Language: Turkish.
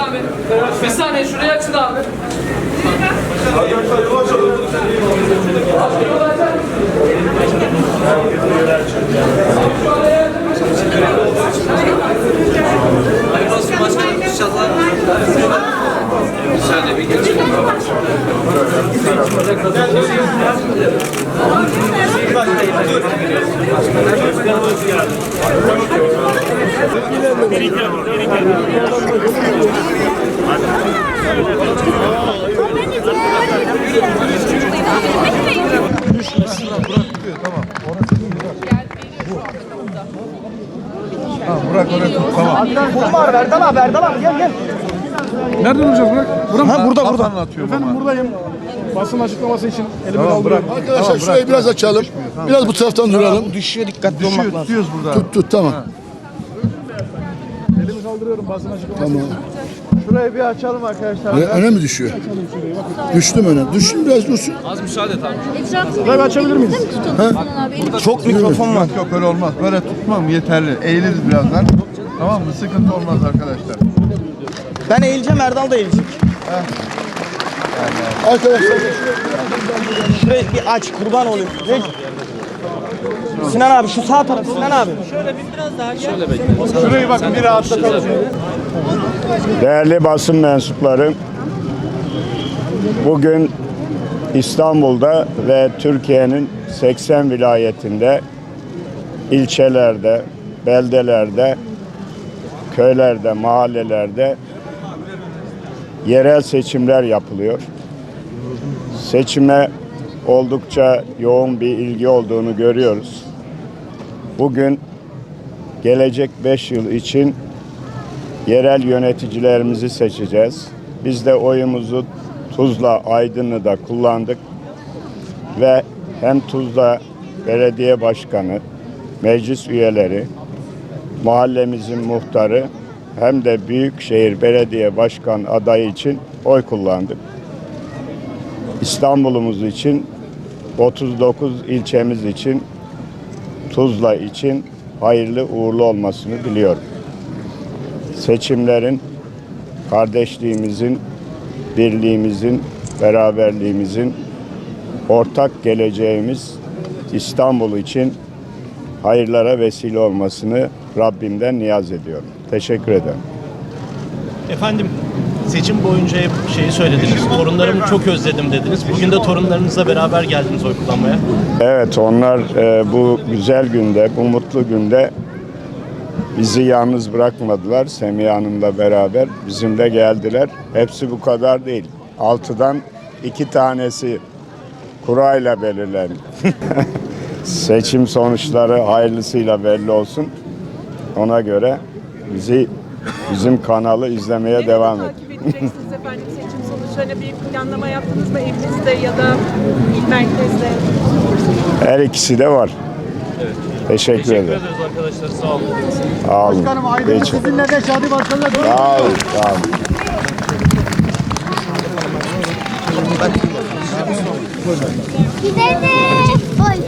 abi. Bir saniye şurayı açın abi. Hayırlı olsun başkanım inşallah. Bir saniye bir geçelim. Bırak oraya tut, tamam. Kumar Erdal abi, Erdal abi gel. Nereden olacak bırak? Ha, burada. Efendim Buradayım. Basın açıklaması için elimi Tamam, kaldırıyorum. bırak. Arkadaşlar Tamam, şurayı bırak. biraz açalım. Biraz bu taraftan duralım. Düşüyor, dikkatli olmak lazım. Tutuyoruz burada. Tut tamam. Elimi kaldırıyorum basın açıklaması Tamam. için. Şurayı bir açalım arkadaşlar. Öne mi düşüyor? Düştüm öne. Düştüm biraz dursun. Az müsaade et abi. Şurayı açabilir miyiz? Çok mikrofon var. Yok öyle olmaz. Böyle tutmam yeterli. Eğiliriz birazdan. Tamam mı? Sıkıntı olmaz arkadaşlar. Ben eğileceğim, Erdal da eğilecek. Arkadaşlar Şurayı bir aç, kurban olayım. Sinan abi şu sağ taraf, Sinan abi. Şurayı bakın bir rahatlatalım. Değerli basın mensupları, bugün İstanbul'da ve Türkiye'nin 80 vilayetinde, ilçelerde, beldelerde, köylerde, mahallelerde yerel seçimler yapılıyor. Seçime oldukça yoğun bir ilgi olduğunu görüyoruz. Bugün gelecek 5 yıl için yerel yöneticilerimizi seçeceğiz. Biz de oyumuzu Tuzla, Aydınlı'da kullandık ve hem Tuzla Belediye Başkanı, meclis üyeleri, mahallemizin muhtarı hem de Büyükşehir Belediye Başkan adayı için oy kullandık. İstanbul'umuz için, 39 ilçemiz için, Tuzla için hayırlı uğurlu olmasını diliyorum. Seçimlerin kardeşliğimizin, birliğimizin, beraberliğimizin, ortak geleceğimiz İstanbul için hayırlara vesile olmasını Rabbimden niyaz ediyorum. Teşekkür ederim. Efendim, seçim boyunca hep şeyi söylediniz. Torunlarımı çok özledim dediniz. Bugün de torunlarınızla beraber geldiniz oy kullanmaya. Evet, onlar bu güzel günde, bu mutlu günde bizi yalnız bırakmadılar. Semiha Hanım'la beraber bizimle geldiler. Hepsi bu kadar değil. 6'dan 2 tanesi kurayla belirlendi. Seçim sonuçları hayırlısıyla belli olsun. Ona göre bizim kanalı izlemeye devam edin. Takip edeceksiniz efendim seçim sonuçlarına bir planlama yaptınız mı evinizde ya da merkezde? Her ikisi de var. Evet. Teşekkür ederim. ederiz arkadaşlar. Sağ olun. Sağ olun. Başkanım Aydın'ın Geçin. sizinle de Şadi Başkan'la Sağ olun. Sağ olun. Gidelim. Oy.